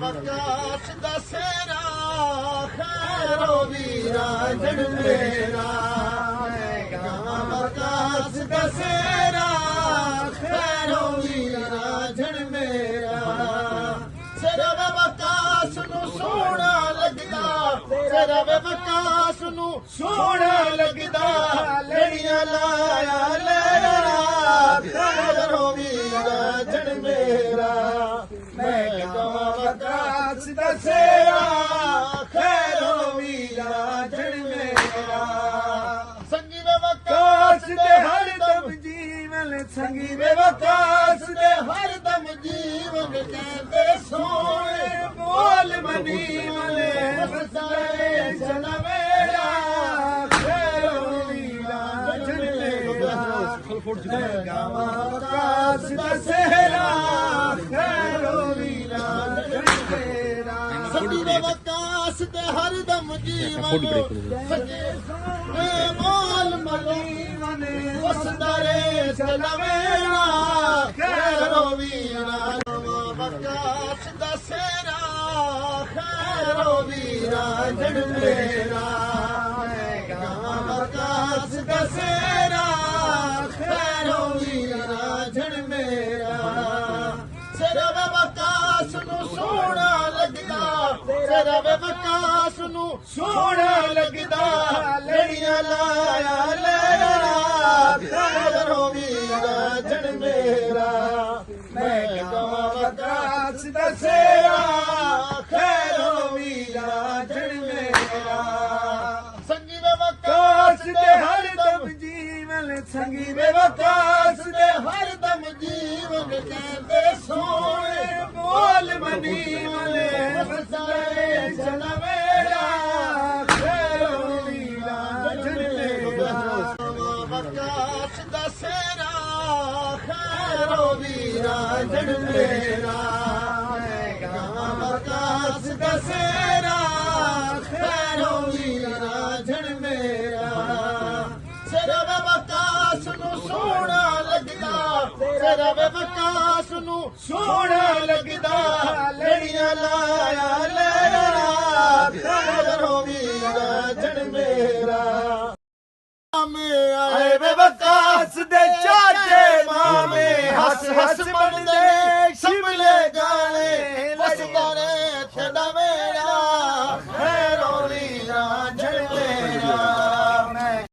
ਵਕਾਸ ਦਸੇਰਾ ਖੈਰੋ ਵੀਰਾ ਜਣ ਮੇਰਾ ਗਾਵਾਂ ਵਕਾਸ ਦਸੇਰਾ ਖੈਰੋ ਵੀਰਾ ਜਣ ਮੇਰਾ ਸਿਰਾ ਵੇ ਵਕਾਸ ਨੂੰ ਸੋਹਣਾ ਲੱਗਦਾ ਸਿਰਾ ਵੇ ਵਕਾਸ ਨੂੰ ਸੋਹਣਾ ਲੱਗਦਾ ਲੜੀਆਂ ਲਾਇਆ ਲੈਣਾ ਖੈਰੋ ਵੀਰਾ ਜਣ ਮੇਰਾ ਮੈਂ ਗਾਵਾਂ ਵਕਾਸ ਦਸੇਰਾ ਖੈਰੋ ਵੀਰਾ ਜਣ ਮੇਰਾ ਸੰਗੀ ਵੇ ਵਕਾਸ ਦੇ ਹਰਦਮ ਜੀਵਨ ਸੰਗੀ ਵੇ ਵਕਾਸ ਦੇ ਹਰਦਮ ਜੀਵਨ ਕਹਿੰਦੇ ਸੋਹਣੇ ਬੋਲ ਮਨੀ ਮਲੇ ਵਸਾਏ ਜਨ ਮੇਰਾ ਖੈਰੋ ਵੀਰਾ ਜਣ ਮੇਰਾ ਗਾਵਾਂ ਵਕਾਸ ਦਸੇਰਾ ਖੈਰੋ ਵੀਰਾ ਜਣ ਮੇਰਾ ਸੰਗੀ ਵੇ ਵਕਾਸ ਦੇ ਹਰਦਮ ਜੀਵਨ ਸੰਗੇ ਸੋਹਣੇ ਬੋਲ ਮਨੀ ਮਲੇ ਵਸਦਾਰੇ ਜਨ ਮੇਰਾ ਖੈਰੋ ਵੀਰਾ ਵਕਾਸ ਦਸੇਰਾ ਖੈਰੋ ਵੀਰਾ ਜਣ ਮੇਰਾ ਗਾਵਾਂ ਵਕਾਸ ਦਸੇਰਾ ਖੈਰੋ ਵੀਰਾ ਜਣ ਮੇਰਾ ਸਿਰਾ ਵੇ ਵਕਾਸ ਨੂੰ ਸੋਹਣਾ ਲੱਗਦਾ ਸਿਰਾ ਵੇ ਵਕਾਸ ਨੂੰ ਸੋਹਣਾ ਲੱਗਦਾ ਲੜੀਆਂ ਲਾਇਆ ਲੈਣਾ ਖੈਰੋ ਵੀਰਾ ਜਣ ਮੇਰਾ ਮੈਂ ਗਾਵਾਂ ਵਕਾਸ ਦਸੇਰਾ ਖੈਰੋ ਵੀਰਾ ਜਣ ਮੇਰਾ ਸੰਗੀ ਵੇ ਵਕਾਸ ਦੇ ਹਰਦਮ ਜੀਵਨ ਸੰਗੀ ਵੇ ਵਕਾਸ ਦੇ ਹਰਦਮ ਜੀਵਨ ਕਹਿੰਦੇ ਸੋਹਣੇ ਬੋਲ ਮਨੀ ਮਲੇ ਵਸਾਏ ਜਨ ਮੇਰਾ ਖੈਰੋ ਵੀਰਾ ਜਣ ਮੇਰਾ ਵਕਾਸ ਦਸੇਰਾ ਖੈਰੋ ਵੀਰਾ ਜਣ ਮੇਰਾ ਗਾਵਾਂ ਵਕਾਸ ਦਸੇਰਾ ਖੈਰੋ ਵੀਰਾ ਜਣ ਮੇਰਾ ਸਿਰਾ ਵੇ ਵਕਾਸ ਨੂੰ ਸੋਹਣਾ ਲੱਗਦਾ ਸਿਰਾ ਵੇ ਵਕਾਸ ਨੂੰ ਸੋਹਣਾ ਲੱਗਦਾ ਲੜੀਆਂ ਲਾਇਆ ਲੈਣਾ ਖੈਰੋ ਵੀਰਾ ਜਣ ਮੇਰਾ ਮਾਮੇ ਆਏ ਵੇ ਵਕਾਸ ਦੇ ਚਾਚੇ ਮਾਮੇ ਹੱਸ ਹੱਸ ਮੰਨਦੇ